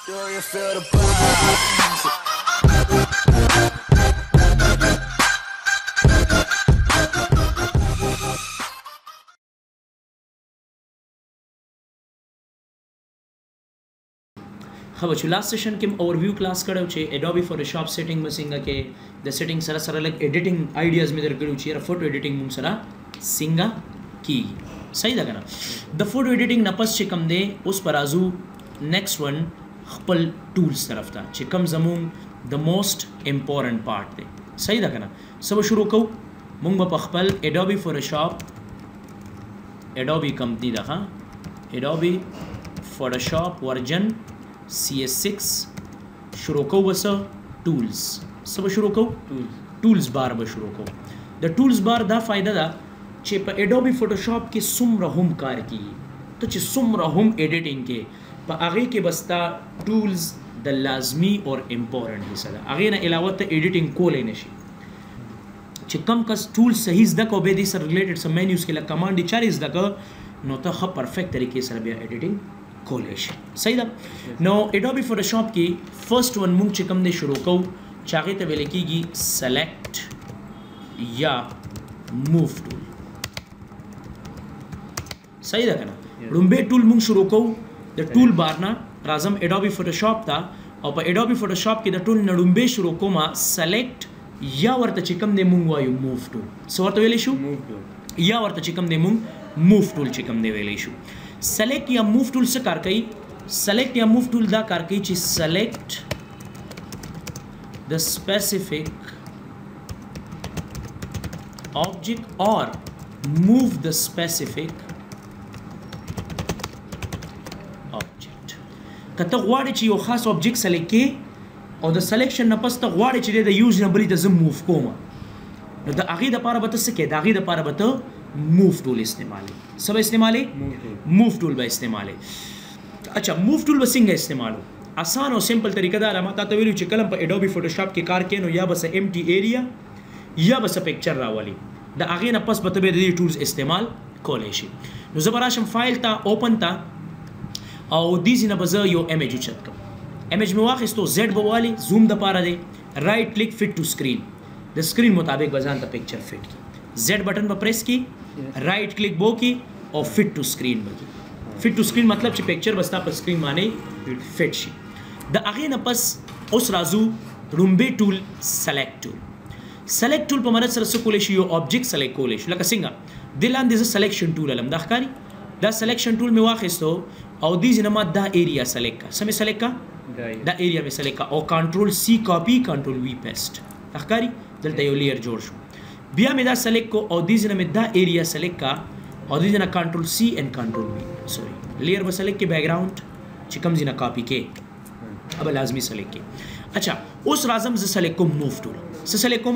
خو چې لاست سیشن کې اوورویو کلاس کړو چې اډوبي فوټوشاپ سیټینګ مسنګ کې د سیټینګ سره سره لګ ایډیټینګ آیډیاز مې درکړو چې را فوټو ایډیټینګ موږ سره څنګه کی صحیح ده کنه د فوټو ایډیټینګ نه پس چې کم دی اوس پر ازو نیکسٹ ون خپل ټولز طرف ته چې کم زمون د موست امپورټنت پارت دی صحیح ده کنه سب شروع کو موږ په خپل اډوبي فوټوشاپ اډوبي کمپنی ده ها اډوبي فوټوشاپ ورژن CS6 شروع کو وسه ټولز سب شروع کو ټولز بار به شروع کو د ټولز بار دا فائدہ ده چې په اډوبي فوټوشاپ کې څومره هم کار کیږي ته چې څومره هم ایډیټینګ کې په هغه کې بستا ټولز د لازمی او امپورټنت حصہ ده هغه نه علاوه ته ایډیټینګ کولای نشي چې کم کس ټول صحیح زده کو به دې سره ریلیټډ سم مینیوز کې لا کمانډ چاري زده کو نو ته خپ پرفیکټ طریقې سره بیا ایډیټینګ کولای شي صحیح ده نو اډوبي فوټوشاپ کې فرست ون موږ چې کم دې شروع کو چاغه ته ویل کېږي سلیکټ یا موو ټول صحیح ده کنه رومبه ټول موږ شروع کو د ټول بار نه راځم اډوبي فوټوشاپ ته او په اډوبي فوټوشاپ کې د ټول نړمبه شروع کومه سلیکټ یا ورته چې کم دې موږ وایو موو ټول سو ورته ویلې شو یا ورته چې کم دې موږ موو ټول چې کم دې ویلې شو سلیکټ یا موو ټول څه کار کوي سلیکټ یا موو ټول دا کار کوي چې سلیکټ the specific object or move the specific object کته غواړي چې یو خاص object سلیکټ کې او د سلیکشن نه پس ته غواړي چې د یوز نه بلی ته زم موو کوم نو د هغه د پاره به څه کې د هغه د پاره به ته موو ټول استعمالي سب استعمالي موو ټول به استعمالي اچھا موو ټول به څنګه استعمالو آسان او سمپل طریقه دا علامات ته ویلو چې کلم په اډوبي فوټوشاپ کې کار کینو یا بس امټي ایریا یا بس پکچر راولي د هغه نه پس به ته د ټولز استعمال کولای شي نو زبراشم فایل ته اوپن ته او دیزی نه بزه یو ایمیج چت کوم ایمیج می واخستو زد بوالی زوم د پاره دی رائٹ کلک فٹ ټو سکرین د سکرین مطابق بزان ته پکچر فٹ کی زد بٹن په پریس کی رائٹ کلک بو کی او فٹ ټو سکرین بکی فٹ ټو سکرین مطلب چې پکچر بستا په سکرین باندې فٹ شي د هغه نه پس اوس رازو رومبه ټول سلیکټ ټول په مدد سره کولای شي یو آبجیکټ سلیکټ کولای شي لکه څنګه د لاندې سلیکشن ټول علم د ښکاری دا سلیکشن ټول می واخستو او دې جنما دا ایریا سلیکټ کا سمې سلیکټ کا دا ایریا می سلیکټ کا او کنټرول سی کاپی کنټرول وی پیسټ ښکاری دلته یو لیر جوړ شو بیا می دا سلیکټ کو او دې جنما دا ایریا سلیکټ کا او دې جنا کنټرول سی اینڈ کنټرول وی سوري لیر به سلیکټ کې بیک گراوند چې کوم ځینه کاپی کې अब लाजमी सेलेक्ट की अच्छा उस राजम ज सेलेक्ट को मूव टूल स सेलेक्ट को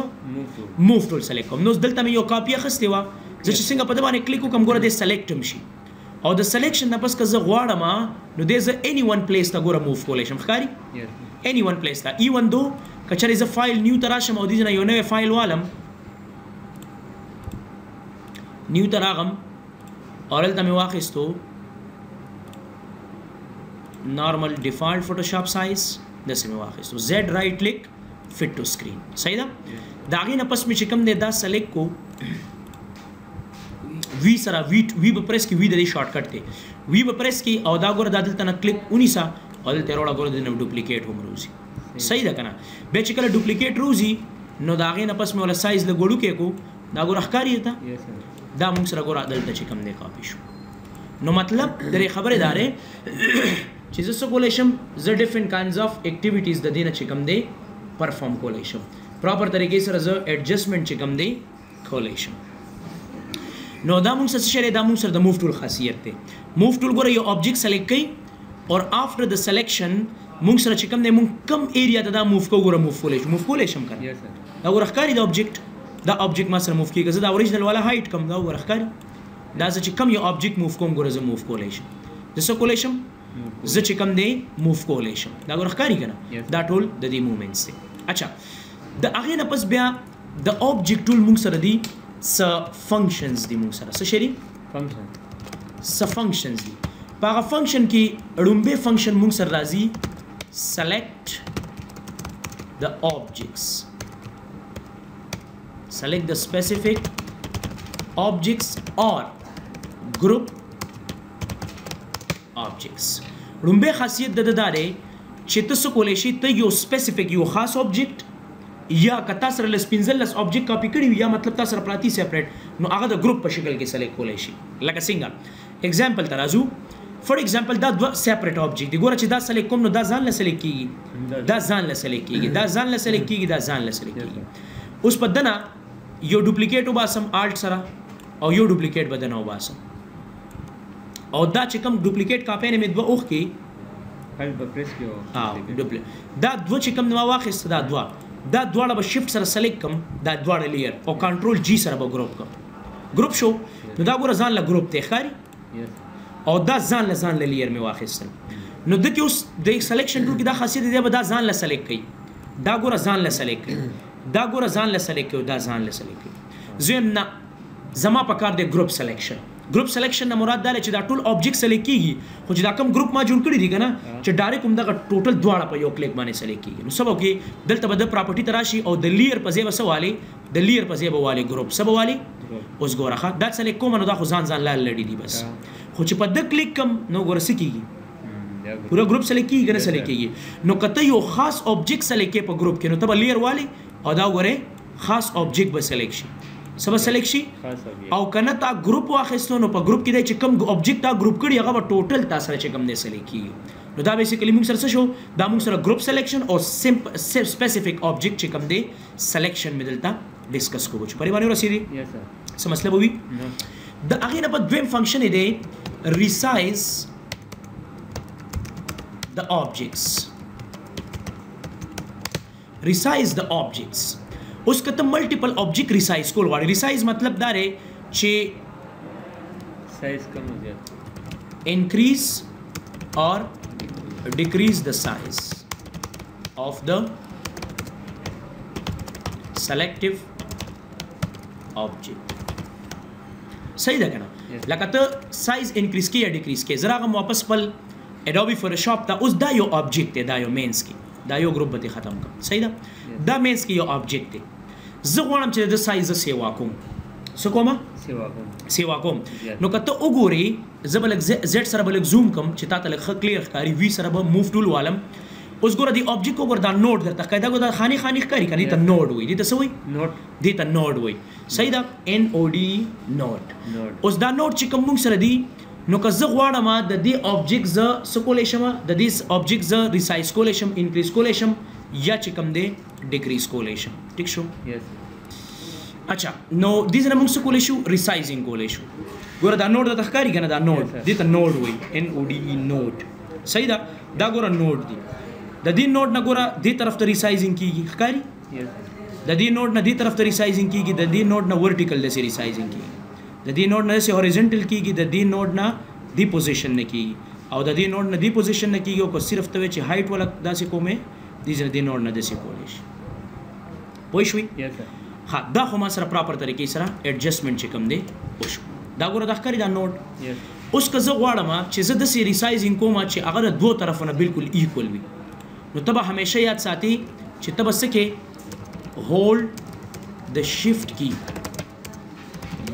मूव टूल सेलेक्ट को नोस दलता में यो कॉपी खस्ते वा ज چې څنګه په دبانې کلیک وکم ګوره د سلیکټ مشي او د سلیکشن نه پس که زه غواړم نو د ز اني ون پلیس ته ګوره موو کولای شم ښکاری اني ون پلیس ته ایون دو کچره ز فایل نیو تراشم او د نه یو نوې فایل والم نیو تراغم اورل ته می واخستو نارمل ډیفالت فوټوشاپ سایز د سمې واخستو زد رائټ کلیک فټ ټو سکرین صحیح ده دا غي نه پس می چې کوم دی دا سلیکټ کو وی سره وی په پریس کې وی د شارټ کټ ته وی په پریس کې او دا ګور د دلته نه کلیک 19 او دلته وروړه ګور د ډوپلیکیټ هم روزي صحیح ده کنه به چې کله ډوپلیکیټ روزي نو دا غي نه پس می ول سایز له ګړو کې کو دا ګور ښکاری ته دا موږ سره ګور دلته چې کوم دی کاپی شو نو مطلب درې خبره داره چې زه کولای شم زه ډیفرنٹ کاینډز اف اکټیویټیز د دینه چې کوم دی پرفارم کولای شم پراپر طریقې سره زه ایڈجسټمنټ چې کوم دی کولای شم نو دا موږ څه شری دا موږ سره د موو ټول خاصیت دی موو ټول ګوره یو آبجیکټ سلیکټ کړي اور افټر د سلیکشن موږ سره چې کوم دی موږ کم ایریا ته دا موو کو ګوره موو کولای شم کنه دا ګوره ښکاری د آبجیکټ ما سره موو کیږي زه دا اوریجنل والا هایټ کم دا ګوره ښکاری دا چې کم یو آبجیکټ موو کوم ګوره زه موو کولای شم زه کولای شم زه چې کوم دی موو کولای شم دا ګوره ښکاری کنه دا ټول د دې موومنټس دي اچھا د هغه نه پس بیا د آبجیکټ ټول موږ سره دی س فنکشنز دی موږ سره څه شری س فنکشنز دی په هغه فنکشن کې اړومبه فنکشن موږ سره راځي select the objects, select the specific objects or group objects. لومبه خاصیت د داره چې تاسو کولای شئ ته یو سپیسیفیک یو خاص آبجیکټ یا کتا سره لسپینزلس آبجیکټ کاپی کړی یا مطلب تاسو سره پراتی سیپریټ نو هغه د ګروپ په شکل کې سلیکټ کولای شي. لکه څنګه اگزامپل ترازو فور ایگزامپل دا دوه سیپریټ آبجیکټ دی. ګوره چې دا سلیکټ کوم نو دا ځان له سلیکټ کیږي، دا ځان له سلیکټ کیږي، دا ځان له سلیکټ کیږي، دا ځان له سلیکټ کیږي. اوس په دنه یو ډوپلیکیټ وباسم الټ سره او یو ډوپلیکیټ بدنه وباسم او دا چې کوم ډوپلیکیټ کاپی نه مې دوه اوخ کې دا دوه چې کوم نو واخیست دا دواړه به شفت سره سلیکټ کم دا دواړه لیر او کنټرول جی سره به ګروپ کم. ګروپ شو نو دا ګوره ځان له ګروپ ته ښکاري او دا ځان له لیر مې واخیستل. نو د کې اوس د سلیکشن ټول کې دا خاصیت دی به دا ځان له سلیکټ کوي، دا ګوره ځان له سلیکټ کوي، دا ګوره ځان له سلیکټ کوي، دا ځان له سلیکټ کوي. زم نه زما په کار دی ګروپ سلیکشن. ګروپ سلیکشن نه مراد دا چې دا ټول آبجیکټ سلیکټ کیږي خو چې دا کوم ګروپ ما جوړ کړی دی کنه چې ډایرکټ هم دا ټوټل دواړه په یو کلیک باندې سلیکټ کیږي. نو سبا کې دلته به د پراپرټي تراشي او د لیر په ځای وسواله د لیر په ځای بواله ګروپ سبا والی اوس ګوره دا سلیکټ کوم نو دا خو ځان لاله لړی دی بس. خو چې په د کلیک کم نو ګوره سکیږي پورا ګروپ سلیکټ کیږي کنه سلیکټ کیږي. نو کته یو خاص آبجیکټ سلیکټ په ګروپ کې نو تب لیر والی او دا ګوره خاص آبجیکټ به سلیکټ شي سبا سلیکټ شي او کنه تا ګروپ واخیستو نو په ګروپ کې دی چې کوم آبجیکټ تا ګروپ کړي هغه به ټوټل تا سره چې کوم دی سلیکټ کیږي. نو دا بیسیکلی موږ سره څه شو دا موږ سره ګروپ سلیکشن او سپیسیفیک آبجیکټ چې کوم دی سلیکشن مې دلته ډیسکس کوو چې پرې باندې ورسېږي. یس سر څه مطلب وي د هغې نه په دویم فنکشن دی ریسایز د آبجیکټس. ریسایز د آبجیکټس اوس کته ملټیپل آبجیکټ ریسایز کول غواړي. ریسایز مطلب دا دی چې سایز کم او زیات انکریز اور ډیکریز د سایز of the selective object. صحیح ده کنه لکه ته سایز انکریز کی یا ډیکریز کی زرا غو واپس پل اډوبي فوټوشاپ ته اوس دا یو آبجیکټ دی، دا یو مینز کی دا یو ګروپ به ختم کړم. صحیح ده دا مینز کی یو آبجیکټ دی. زه غواړم چې د سایز سیوا کوم څه کوم سیوا کوم نو کته وګوري زه بل زد سره بل زوم کوم چې تا ته لږ کلیر ښکاری وی سره به موف ټول والم. اوس ګوره دی آبجیکټ وګور دا نوډ درته قاعده ګو دا خاني ښکاری کني ته نوډ وای دي ته څه وای نوډ دي ته نوډ وای. صحیح ده ان او ډي نوډ. اوس دا نوډ چې کوم موږ سره دی نو که زه غواړم د دې آبجیکټ ز سکولې شم د دې آبجیکټ ز ریسایز کولې شم انکریز کولې شم یا چې کوم دی ډیکریز کولې شم. ټیک شو اچھا نو دې نه موږ سکولې شو ریسایزینګ کولې شو. ګوره دا نوډ د تخکاری کنه دا نوډ دې ته نوډ وای ان او ډي نوډ. صحیح ده دا ګوره نوډ دی د دې نوډ نه ګوره دې طرف ته ریسایزینګ کیږي ښکاری د دې نوډ نه دې طرف ته ریسایزینګ کیږي د دې نوډ نه ورټیکل د ریسایزینګ کیږي د دې نوډ نه سي هوریزونټل کیږي د دې نوډ نه دی پوزیشن نه کیږي او د دې نوډ نه دی پوزیشن نه کیږي او کو صرف ته چې هایټ ولا داسې کومه دې نوډ نه داسې کولې شي. پوه شوي ها دا خو ما سره پراپر طریقې سره ایڈجسټمنټ چې کوم دی وشو. دا ګوره دا ښکاري دا نوډ. اوس که زه غواړم چې زه داسې ریسایزینګ کوم چې هغه د دوه طرفونه بالکل ایکول وي نو ته به همیشه یاد ساتي چې ته به څه کې هولډ د شفت کی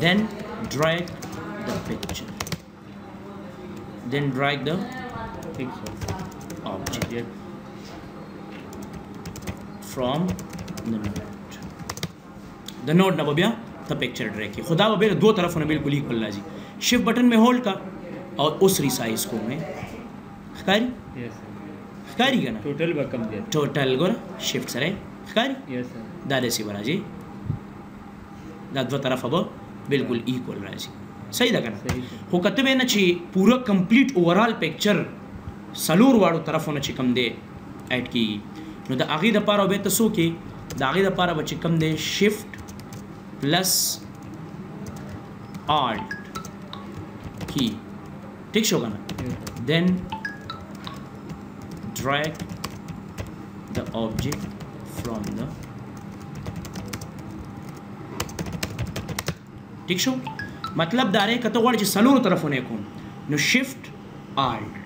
then drag the picture then drag the object from the node the node نه بیا ته پکچر ډرag کی خدا به دو طرفونه بالکل ایکول راځي. شفت بٹن میں ہولڈ کا اور اس ریسائز کو میں ښکاری ښکاری کنه ټوټل به کم دی ټوټل ګور شفت سره ښکاری یس دا دسی راځي دا دوه طرفه به بالکل ایکول راځي. صحیح ده کنه خو کته نه چې پورا کمپلیټ اوورال پکچر سلور واړو طرفونه چې کم دی اډ کی نو د اغه د پاره به تاسو کې د اغه د پاره به چې کم دی شفت پلس alt key ٹھیک شو کنه then drag the object from the ٹھیک شو مطلب دا رہے کته غواړي چې سلور طرفونه کوم نو شفت alt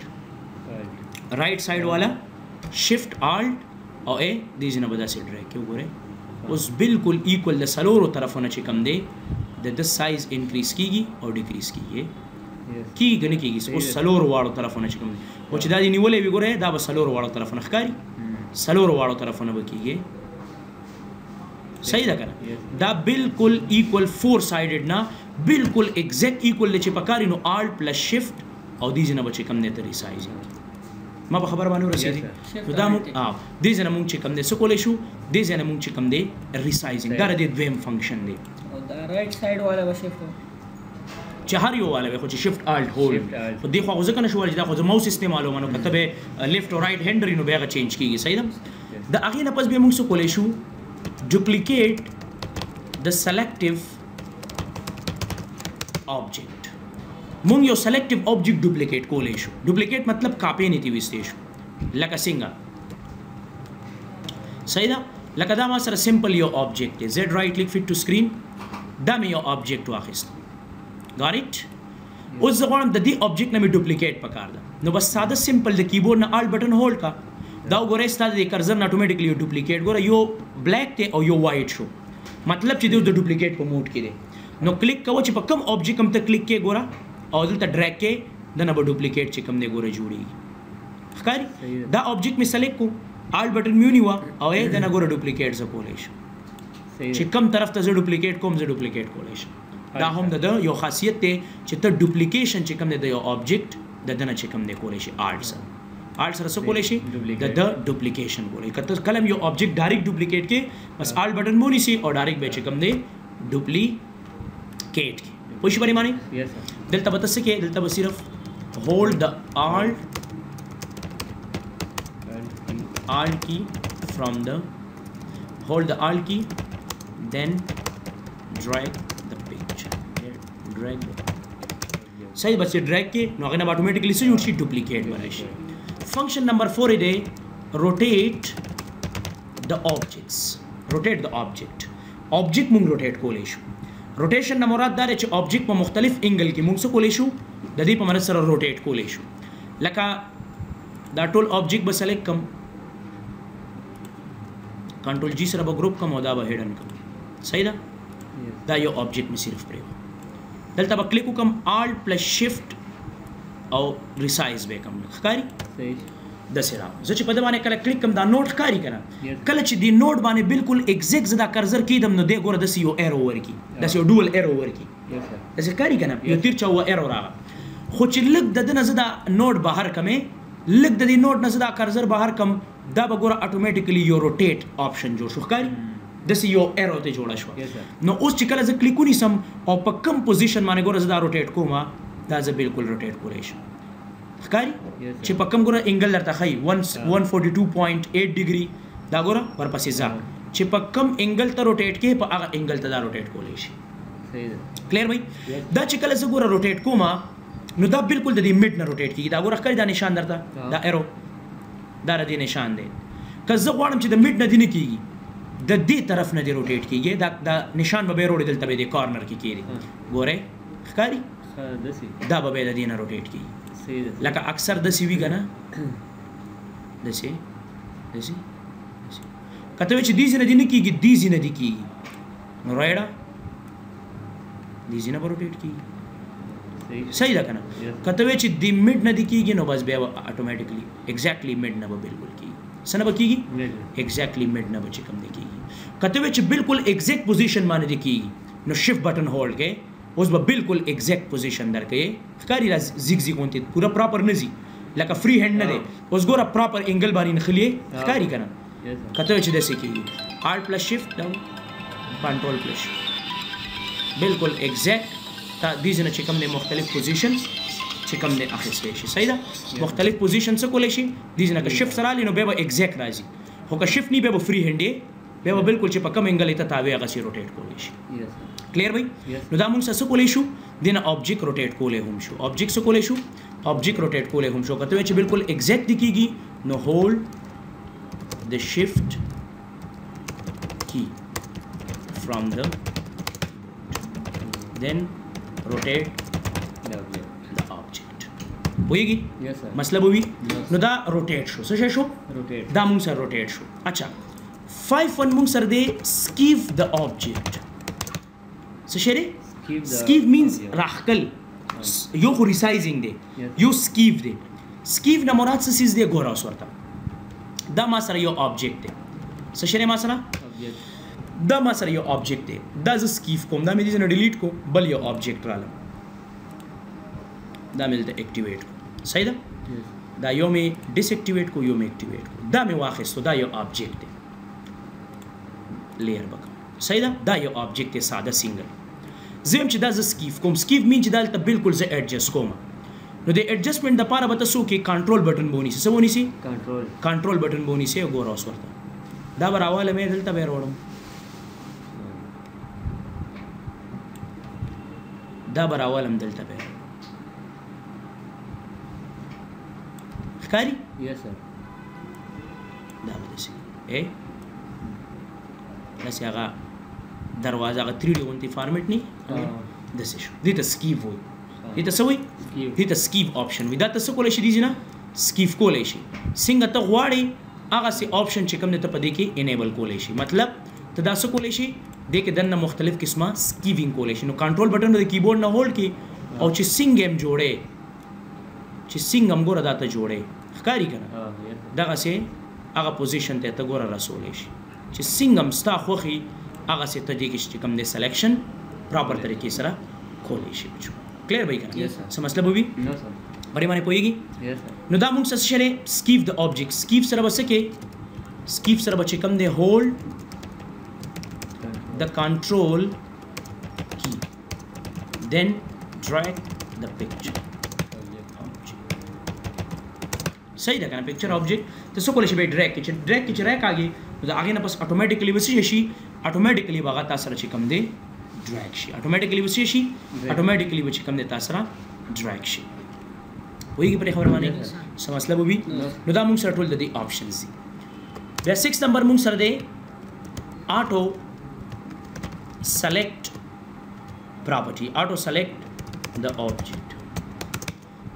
رائٹ سائڈ والا shift alt او ا دې ځنه بدا سي ډرګ کې وګوره اوس بالکل ایکوال د سلورو طرفونه چې کم دی د سایز انکریز کیږي او ډیکریز کیږي کیږي نه کیږي اوس سلورو واړو طرفونه چې کم دی او چې دا دی نیولې وګوره دا به سلورو واړو طرفونه ښکاری سلورو واړو طرفونه به کیږي صحیح ده کنه دا بالکل ایکوال فور سایډډ نه بالکل ایگزیکٹ ایکوال چې پکاري نو آلټ پلس شفت او دې ځنه به چې کم دی ترې سایزینګ ما په خبر باندې ورسېږي نو دا مونږ دې ځنه مونږ چې کم دی څه کولی شو دې ځنه مونږ چې کم دی ریسایزینګ دا د دویم فنکشن دی او دا رائټ سایډ والا به شفت چې هر یو والا خو چې شفت آلټ هولډ خو دې خو ځکه نه شو چې دا خو ماوس استعمالو منو کته به لیفت او رائټ هینډ رینو بیا چینج کیږي صحیح ده د هغې نه پس بیا مونږ څه کولی شو ډوپلیکیټ د سلیکټیو آبجیکټ مونږ یو سلیکټیو آبجیکټ ډوپلیکیټ کولی شو ډوپلیکیټ مطلب کاپی نه تي وستې شو لکه څنګه صحیح ده لکه دا ما سره سمپل یو آبجیکټ دی زد رائټ کلیک فټ ټو سکرین دا مې یو آبجیکټ واخیست got it اوس زه غواړم د دې آبجیکټ نه مې ډوپلیکیټ پکار ده نو بس ساده سمپل د کیبورډ نه آلټ بټن هولډ کا دا وګورئ ستاسو د کرسر نه اتوماتیکلی یو ډوپلیکیټ ګوره یو بلیک دی او یو وایټ شو مطلب چې د ډوپلیکیټ په موډ کې دی نو کلیک کوو چې په کوم آبجیکټ هم ته کلیک کې ګوره او دلته ډریګ کې دنه به ډوپلیکیټ چې کوم دی ګوره جوړیږي ښکاري دا آبجیکټ مې سلیکټ کو آلټ بټن مې ونیوه او یې دنه ګوره ډوپلیکیټ زه کولی شم چې کوم طرف ته زه ډوپلیکیټ کوم زه ډوپلیکیټ کولی شم دا هم د یو خاصیت دی چې ته ډوپلیکیشن چې کوم دی د یو آبجیکټ د دنه چې کوم دی کولی شي آلټ سره څه کولی شي د ډوپلیکیشن کولی کته کلم یو آبجیکټ ډایرکټ ډوپلیکیټ کې بس آلټ بټن مو نیسي او ډایرکټ به چې کوم دی ډوپلیکیټ کې پوه شئ باندې دلته به څه کې دلته به صرف هولډ د آلټ key from the hold the alt key then drag the page drag صحیح بس ड्रैग के नो अगर ऑटोमेटिकली से यूट she duplicate बनेगी function number 4 इधे rotate the objects rotate the object object मुंग रोटेट को लेशु रोटेशन न मुराद दार है ऑब्जेक्ट में मुख्तलिफ एंगल की मुंग से को लेशु ददी पर मरद सर रोटेट को लेशु लका दा टोल ऑब्जेक्ट बस सेलेक्ट कम कंट्रोल जी सर अब ग्रुप कम होदा बा हिडन कम सही दा दा यो ऑब्जेक्ट में सिर्फ प्रेम दलता बा क्लिक कम आल्ट प्लस शिफ्ट और रिसाइज बे कम खकारी सही दसेरा जच पद माने कला क्लिक कम दा नोट खकारी करा कल च दी नोट बाने बिल्कुल एग्जैक्ट जदा कर्सर की दम न दे गोर दसी यो एरो ओवर की दसी यो डुअल एरो ओवर की दसे खकारी कना यो तिरचा हुआ एरो रागा खो च लग ददन जदा नोट बाहर कमे लग ददी नोट न जदा कर्सर बाहर कम दा बगोर ऑटोमेटिकली यो रोटेट ऑप्शन जो शुखकारी दसी यो एरो ते जोड़ा शो नो उस चिकला ज क्लिकूनी सम और प कम पोजीशन माने गोर जदा रोटेट कोमा दा ज बिल्कुल रोटेट कोलेश खकारी च प कम गोर एंगल लरता खई 142.8 डिग्री दा गोर वर पसे जा च प कम एंगल त रोटेट के प आगा एंगल त दा रोटेट कोलेश सही है क्लियर भाई दा चिकला ज गोर रोटेट कोमा नो दा बिल्कुल द मिड न रोटेट की दा गोर खरी दा निशान दरता दा एरो دا ردی نشان دی که زه غواړم چې د میډ نه دی نه کېږي د دې طرف نه دی روټیټ کېږي دا نشان به روړې دلته به د کارنر کې کېږي ګورئ ښکاري دا به د دې نه روټیټ کېږي لکه اکثر داسې وي که نه داسې کته وایي چې دې ځای نه دی نه کېږي دې ځای نه دی کېږي نو رایډه دې ځای نه به روټیټ کېږي صحیح ده کنه کته وی چې د میډ نه دی کیږي نو بس بیا اتوماتیکلی ایگزیکټلی میډ نه به بالکل کیږي سنه به کیږي ایگزیکټلی میډ نه به کم دی کیږي کته وی چې بالکل ایگزیکټ پوزیشن باندې دی کیږي نو شفت بٹن هولډ کې اوس به بالکل ایگزیکټ پوزیشن درکې ښکاری را زیګ زیګ اونته پورا پراپر نه زی لکه فری هند نه دی اوس ګوره پراپر انګل باندې نخلی ښکاری کنه کته وی چې داسې کیږي آلټ پلس شفت ډاون کنټرول پلس بالکل ایگزیکټ تا دې ځنه چې کوم نه مختلف پوزیشن چې کوم نه اخیستې شي صحیح ده مختلف پوزیشن څه کولای شي دې ځنه که شفت سره لینو به ایگزیکټ راځي خو که شفت نه به فری هند به بالکل چې په کوم انګل ته تاوی هغه سي روټیټ کولای شي کلیر وای نو دا موږ څه کولای شو دنه آبجیکټ روټیټ کولای هم شو آبجیکټ څه کولای شو آبجیکټ روټیټ کولای هم شو کته چې بالکل ایگزیکټ دی کیږي نو هولډ د شفت کی from the then rotate the object ویږي Yes, sir. مسله به وي Yes. نو دا روټیټ شو څه شی شو Rotate. دا مونږ سره روټیټ شو اچھا 5-1 مونږ سره دی سکیف د آبجیکټ څه شی دی Skip the سکیف مینز object. راخکل یو خو ریسایزینګ دی Yes. یو سکیف دی سکیف نه مراد څه سیز دی ګوره اوس ورته دا ما سره یو آبجیکټ دی څه شی دی ما سره Object. دا ما سره یو آبجیکټ دی دا زه سکیف کوم دا مې دې نه ډیلیټ کو بل یو آبجیکټ رااله دا مې دلته اکټیویټ کو صحیح ده Yes. دا یو مې ډیس اکټیویټ کو یو مې اکټیویټ کو دا مې واخیستو دا یو آبجیکټ دی لیر بکم صحیح ده دا یو آبجیکټ دی ساده سنگل زم چې دا ز سکیف کوم سکیف مین چې دلته بالکل ز ایڈجسټ کوم نو د ایڈجسټمنټ د پاره به تاسو کې کنټرول بٹن بونی سي سمونی سي Control. کنټرول بٹن بونی سي ګور اوس ورته دا براواله مې دلته به وروړم دا براوالم دلته به ښکاری Yes, sir. دا به سي داسې هغه دروازه هغه 3D غونتی فارمیټ نه داسې شو دې ته سکیف وایي دې ته څه وایي Skip. دې ته سکیف آپشن وایي دا ته څه کولی شي دي نه سکیف کولی شي څنګه ته غواړې هغه سي آپشن چې کوم دی ته په دې کې انیبل کولی شي مطلب ته دا څه کولی شي دې کې دننه مختلف قسمه سکیوینګ کولی شي نو کنټرول بټن د کیبورډ نه هولډ کی او چې څنګه هم جوړې چې څنګه هم ګوره دا ته جوړې ښکاري که نه Yes. دغه سي هغه پوزیشن ته ته ګوره رسولی شي چې څنګه هم ستا خوښي هغه سي ته دې کې چې کوم دی سلیکشن پراپر طریقې سره کولی شي بچو کلیر به کنه Yes, sir. څه مسله به وي No, sir. بری باندې پوهیږي Yes, sir. نو دا موږ څه شری سکیف د آبجیکټ سکیف سره به څه کې سکیف سره به چې کوم دی هولډ the control key then drag the picture object صحیح ده کنه picture object ته څه کولی شي به ډریګ کې چې ډریګ کې چې راکاږي نو دا هغې نه پس اتوماتیکلی به څه شي اتوماتیکلی به هغه تا سره چې کوم دی ډریګ شي اتوماتیکلی به څه شي اتوماتیکلی به چې کوم دی تا سره ډریګ شي وایي پرې خبره باندې څه مسله به وي نو دا موږ سره ټول د دې آپشنز دي بیا 6 نمبر موږ سره دی آټو select property auto select the object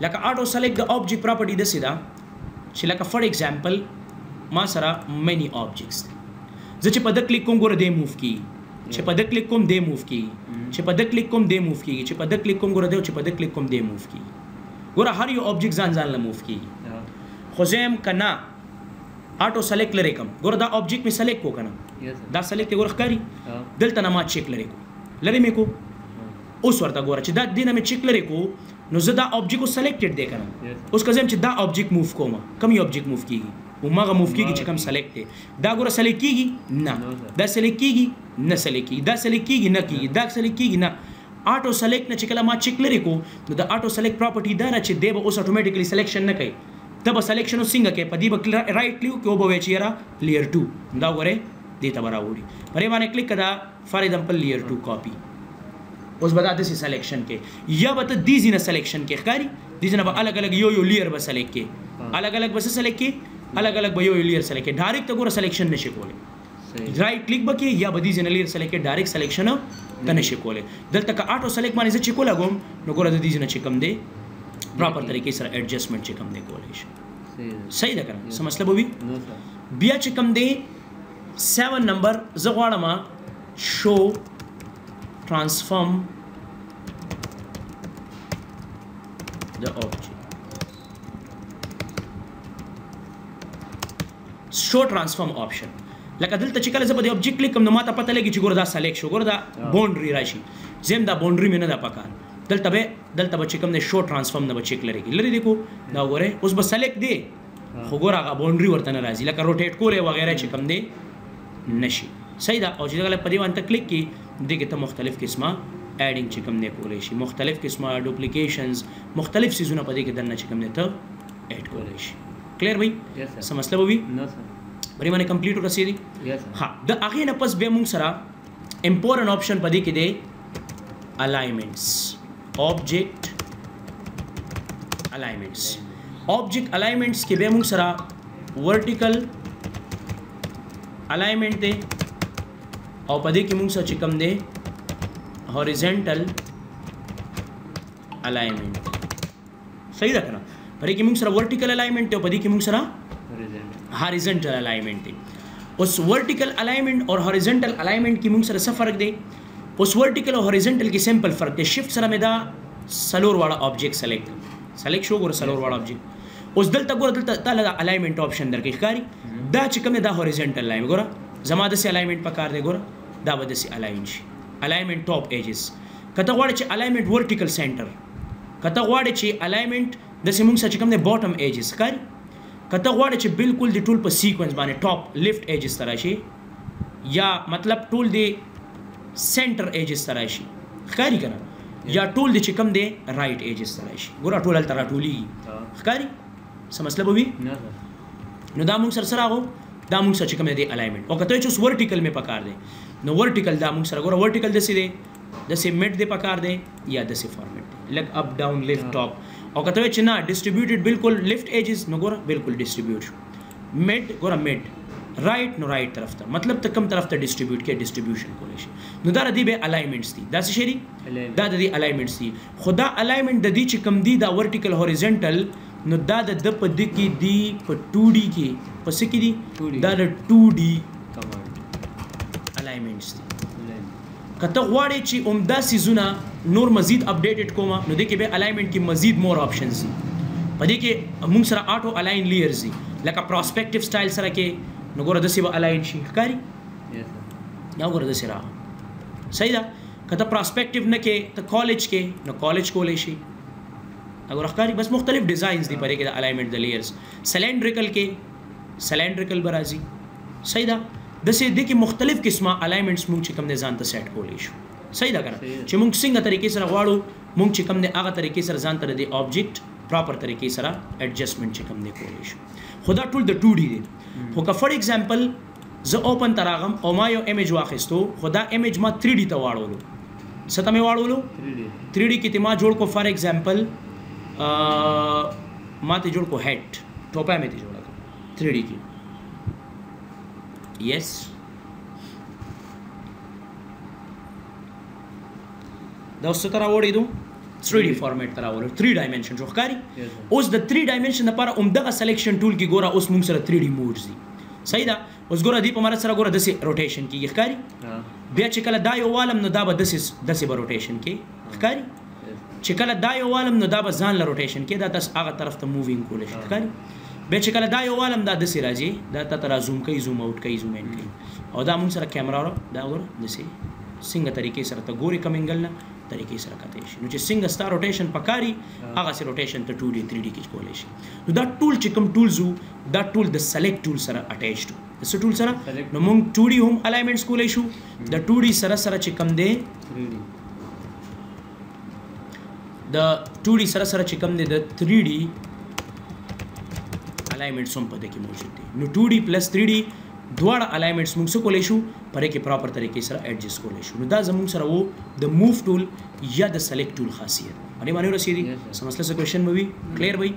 like auto select the object property this is like for example ما سره many objects زه چې په د کلیک کوم ګوره دې موف کی چې په د کلیک کوم دې موف کی چې په د کلیک کوم دې موف کی چې په د کلیک کوم ګوره دې چې په د کلیک کوم دې موف کی ګوره هر یو object ځان ځان له موف کی خو زم کنا auto select لري کوم ګوره دا object می select کو کنه Yes, sir. دا select ګوره ښکاری دلته نه ما چیک لري کو لري مې کو اوس ورته ګوره چې دا دینه مې چیک لري کو نو زه دا آبجیکټ کو سلیکټډ دی کنه Yes. اوس کزم چې دا آبجیکټ موف کوم کم یو آبجیکټ موف کیږي او ماغه موف کیږي چې کم سلیکټ دی دا ګوره سلیکټ کیږي نه No, sir. دا سلیکټ کیږي نه سلیکټ کیږي دا سلیکټ کیږي نه کیږي دا سلیکټ کیږي نه آټو سلیکټ نه چې کله ما چیک لري کو نو دا آټو سلیکټ پراپرټي دا چې دی به اوس اتوماتیکلی سلیکشن نه کوي تب سلیکشن څنګه کوي په دې به رائټ کلیک کې او به چې را لیر 2 دا وګوره دې ته براوړي پرې باندې کلیک کړه فار ایگزامپل لیر 2 کاپی اوس به دا د سلیکشن کې یا به ته دې ځینه سلیکشن کې ښکاری دې ځینه به الګ الګ یو لیر به سلیکټ کې الګ الګ به سلیکټ کې الګ الګ به یو لیر سلیکټ کې ډایرکټ ته ګوره سلیکشن نشي کولای رائټ کلیک بکې یا به دې ځینه لیر سلیکټ ډایرکټ سلیکشن ته نشي کولای دلته که آټو سلیکټ باندې چې کوله کوم نو ګوره د دې ځینه چې کم دی پراپر طریقې سره ایڈجسټمنټ چې کم دی کولای شي صحیح ده کنه څه مسله به وي No, sir. بیا چې کم دی 7 نمبر زه غواړم شو ټرانسفارم د آبجیکټ شو ټرانسفارم آپشن لکه دلته چې کله زه په دې آبجیکټ کلیک کوم نو ماته پته لګي چې ګوره دا سلیکټ شو ګوره دا باونډري راشي زم دا باونډري مې نه ده پکار دلته به چې کوم دی شو ټرانسفارم نه به چیک لري لري دیکھو دا ګوره اوس به سلیکټ دی خو ګوره هغه باونډري ورته نه راځي لکه روټیټ کولی وغیره چې کوم دی نشي صحیح ده او چې کله په دې باندې کلیک کی دې کې ته مختلف قسمه ایډینګ چې کوم دی کولی شي مختلف قسمه ډوپلیکیشنز مختلف سیزونه په دې کې دنه چې کوم دی ته ایډ کولی شي کلیر وي Yes, sir. څه مسله به وي No, sir. بری باندې کمپلیټ ورسېدي Yes, sir. ها د هغې نه پس بیا موږ سره امپورټنټ آپشن په دې کې دی الاینمنټس آبجیکټ الاینمنټس آبجیکټ الاینمنټس کې بیا موږ سره ورټیکل الاینمنټ دی او په دې کې موږ سره چې کوم دی هوریزونټل الاینمنټ صحیح ده کنه پرې کې موږ سره ورټیکل الاینمنت ته، په دې کې موږ سره horizontal هاریزنټل الاینمنت دی. اوس ورټیکل الاینمنت او هاریزنټل الاینمنت کې موږ سره څه فرق دی؟ اوس ورټیکل او هاریزنټل کې سمپل فرق دی. شفت سره مې دا سلور واړه آبجیکټ سلیکټ شو، ګوره سلور واړه آبجیکټ. اوس دلته ګوره دلته تعالی دا الاینمنت آپشن درکې ښکاری، دا چې کوم دا هاریزنټل لاین ګوره زما د سي الاینمنت پکار دی، ګوره دا به د سي الاین شي الاینمنت ټاپ ایجز. کته غواړي چې الاینمنت ورټیکل سنټر، کته غواړي چې الاینمنت د سي موږ چې کوم دی باټم ایجز ښکاری، کته غواړي چې بالکل د ټول په سیکوینس باندې ټاپ لیفت ایجز تر شي، یا مطلب ټول د سنټر ایجز تر شي ښکاری کنه، یا ټول د چې کوم دی رائټ ایجز تر شي. ګوره ټول تر ټولي ښکاری څه مطلب وي؟ نه نو دا موږ سره راغو، دا موږ سره چې کوم دی الاینمنت. او کته چې ورټیکل می پکار دی، نو ورټیکل دا موږ سره ګوره ورټیکل د سي دی، د سي میډ دی پکار دی یا د سي فارمیټ دی، لک اپ ډاون لیفت ټاپ. او کته چې نه ډیسټریبیوټډ بالکل لیفت ایجز، نو ګوره بالکل ډیسټریبیوټ شو. میډ ګوره میډ رائټ، نو رائټ طرف ته، مطلب ته کوم طرف ته ډیسټریبیوټ کې ډیسټریبیوشن کولای شي. نو دا د دې به الاینمنټس دي، دا څه شي دي؟ دا د دې الاینمنټس دي. خدا الاینمنت د دې چې کوم دي دا ورټیکل هوریزنټل، نو دا د په دې کې دی په 2D کې پس کې دي، دا د 2D الاینمنټس دي. کته غواړي چې عمده سيزونه نور مزید اپډیټډ کوم، نو دې کې به الاینمنت کې مزید مور آپشنز دي. په دې کې موږ سره آټو الاین لیئرز دي، لکه پروسپیکټیو سټایل سره کې نو ګوره د سی به الاین شي ښکاری، یا ګوره د سی را صحیح ده. کته پروسپیکټیو نه کې ته کالج کې، نو کالج کولای شي اگر ښکاری. بس مختلف ډیزاینز دي پرې کې د الاینمنت د لیئرز. سلندریکل کې سلندریکل برازي صحیح ده. د سې د کې مختلف قسمه الاینمنټس مونږ چې کوم نه ځان ته سیټ کولای شو صحیح ده کنه، چې مونږ څنګه طریقې سره غواړو مونږ چې کوم نه هغه طریقې سره ځان ته د آبجیکټ پراپر طریقې سره ایڈجسټمنټ چې کوم نه کولای شو. خدا ټول د 2D دی. خو که فور ایگزامپل زه اوپن تراغم او ما یو ایمیج واخیستو، خدا ایمیج ما 3D ته واړولو، څه ته مې واړولو 3D کې ته ما جوړ کو. فور ایگزامپل ما ته جوړ کو هیډ ټوپه مې ته جوړ کړ 3D کې. yes دا اوس تر راوړې دو 3D فارمیټ تر راوړو 3 ډایمنشن جو ښکاری. اوس د 3 ډایمنشن لپاره عمدغه سلیکشن ټول کې ګوره اوس موږ سره 3D موډز دي صحیح ده. اوس ګوره دی په مر سره ګوره د سي روټیشن کې ښکاری، بیا چې کله دا یو عالم نو دا به د سي به روټیشن کې ښکاری، چې کله دا یو عالم نو دا به ځان له روټیشن کې دا تاسو هغه طرف ته مووینګ کولای شي ښکاری. بیا چې کله دا یو عالم دا د سي راځي، دا ته زوم کوي، زوم اوټ کوي، زوم ان کوي. او دا موږ سره کیمرا دا ګوره د سي څنګه طریقې سره ته ګوري کوم انګل نه طریقې سره کته شي. نو چې څنګه ستا روټیشن پکاري هغه سي روټیشن ته 2D 3D کې کولای شي. نو دا ټول چې کوم ټولز دا ټول د سلیکټ ټول سره اٹیچډ د څه ټول سره، نو موږ 2D هم الاینمنټس کولای شو، د 2D سره سره چې کوم دی د 2D سره سره چې کوم دی د 3D الاینمنټس هم په دې کې موجود دي. نو 2D پلس 3D دواړه الاینمنټس موږ څه کولای شو پرې کې پراپر طریقې سره ایڈجسټ کولای شو. نو دا زموږ سره وو د موو ټول یا د سلیکټ ټول خاصیت. باندې رسیدي سم مسله څه کوېشن به وي کلیر وي.